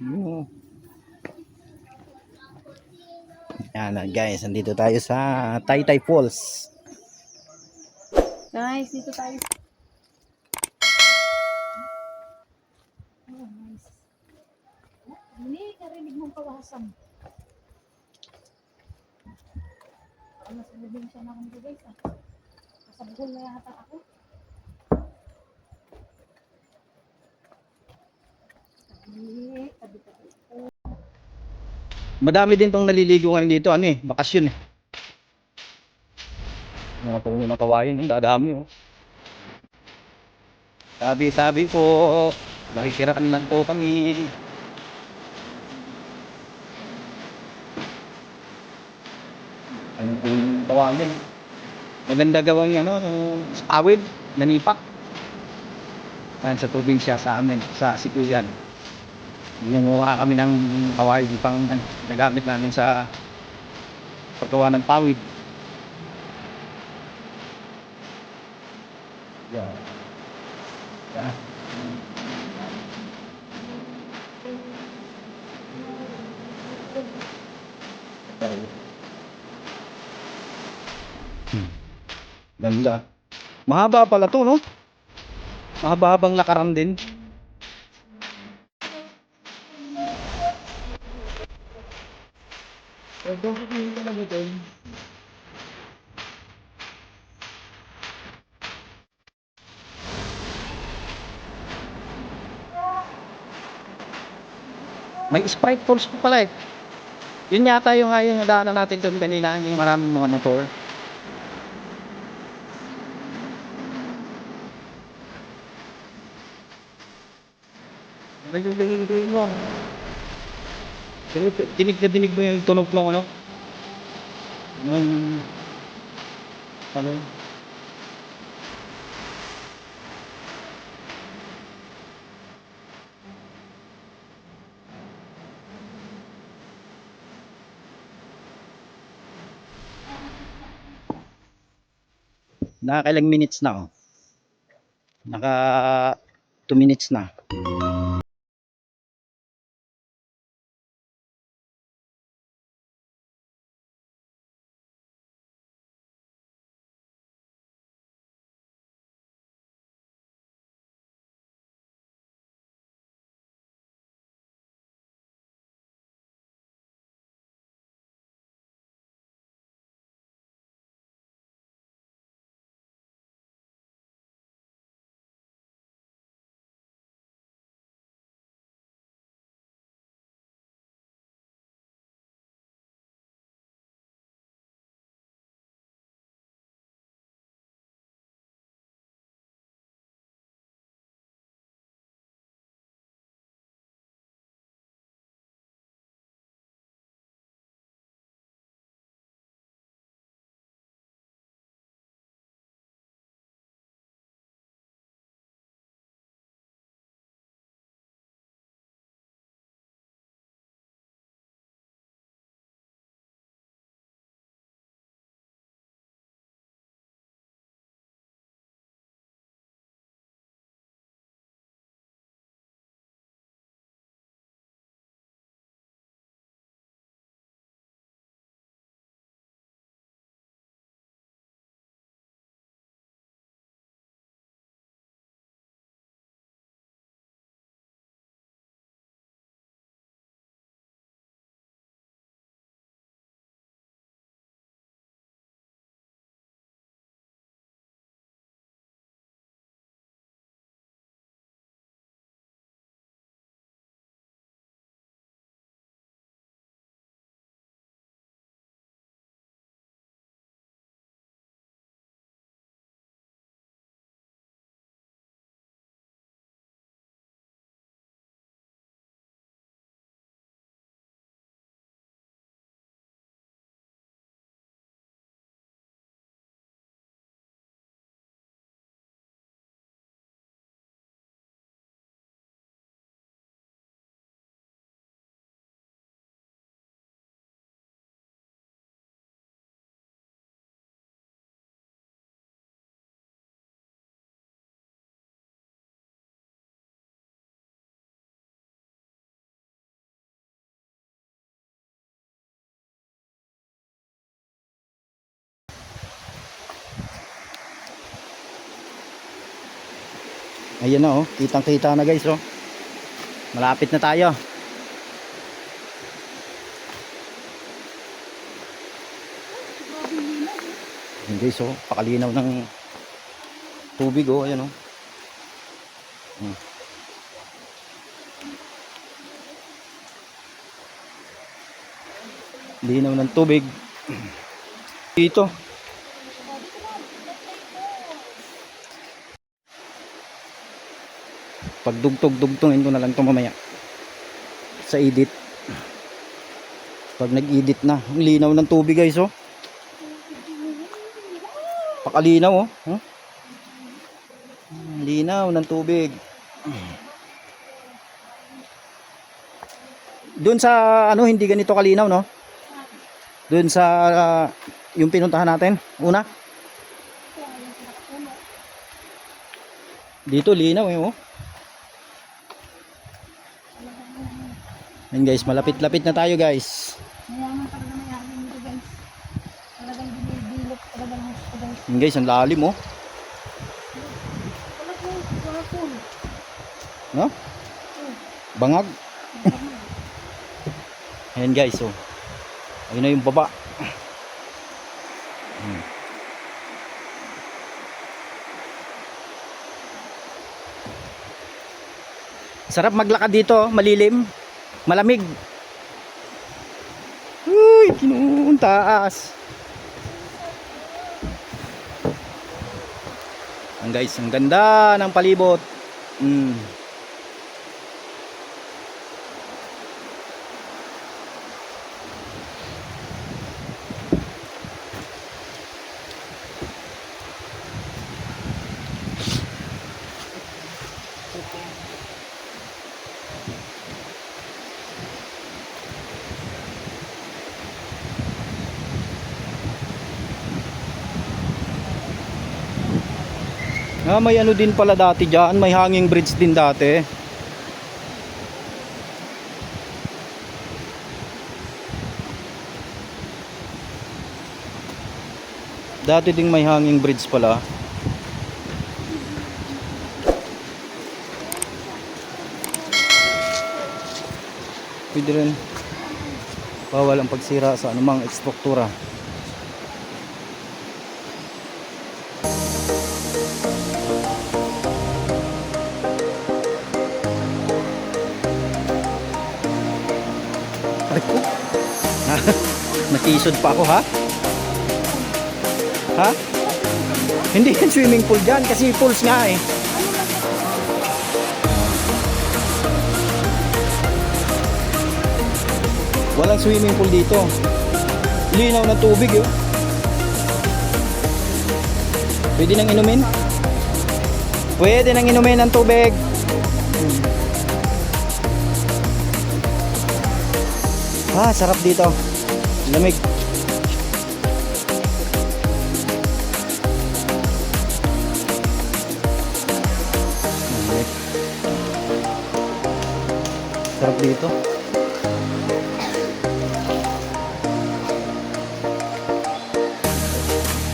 Hmm. Yan guys, nandito tayo sa Taytay Falls. Guys, dito tayo. Oh, nice. Hindi, narinig mong kawasan. Baka masunod siya na akong guys ah. Kasabugol na yata ako. Tabi-tabi. Madami din tong naliligo ngayon dito, ano bakasyon Mga puno ng kawayan, dadami Sabi ko, nakikiraan lang po kami. Ano po yung kawayan? Maganda gawang awid, nanipak. Sa tubig siya sa amin, sa Sikuyan. Nanguha kami ng kawayan pang nagamit namin sa paggawa ng pawid. Yeah. Yeah. Ganda. Mahaba pala to, no? Mahaba-habang lakaran din. May Sprite Falls po pala eh. Yun yata yung nadaanan natin doon kanina, yung maraming mga motor. Dinig mo. Dinig mo yung tunog ng ano? Yung ano? Nakakailang minutes na Naka 2 minutes na. Ayan na oh, kitang kita na guys oh. Malapit na tayo. Ayan guys oh, pakalinaw ng tubig oh, ayan oh. Linaw ng tubig. Dito. Pagdugtog-dugtungin ko na lang ito mamaya sa edit. Pag nag-edit na, ang linaw ng tubig guys oh. Pakalinaw oh. Huh? Linaw ng tubig. Doon sa ano hindi ganito kalinaw no? Doon sa yung pinuntahan natin una. Dito linaw eh oh. Ayan guys, malapit-lapit na tayo guys. Mayaman talaga mayari nito guys. Talagang binibilot talaga ng gusto guys. Ayan guys, ang lalim oh. Wala po. No? Bangag. Ayan guys oh. Ayun na yung baba. Sarap maglakad dito, malilim, malamig. Uy, taas. Ang guys, ang ganda ng palibot. May ano din pala dati dyan, may hanging bridge din dati. Dati ding may hanging bridge pala. Pwede rin. Bawal ang pagsira sa anumang estruktura. Natisod pa ako ha? Ha? Hindi yan swimming pool dyan kasi pools nga eh. Walang swimming pool dito. Linaw na tubig eh. Pwede nang inumin? Pwede nang inumin ang tubig. Sarap dito. Lamig. Sarap dito.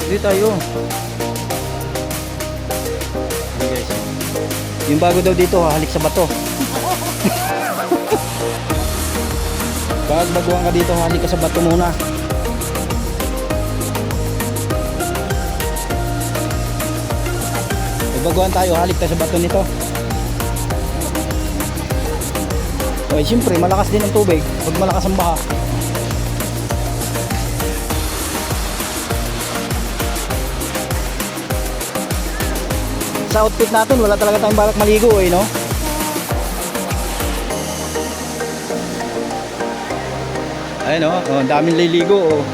Dito tayo. Guys. Yung bago daw dito, halik sa bato. Pag baguhan ka dito, halik ka sa bato muna. Pag baguhan tayo, halik tayo sa bato nito. Okay, siyempre, malakas din ang tubig. Pag malakas ang baha. Sa outfit natin, wala talaga tayong balak maligo eh, no? Ayun oh, daming liligo oh.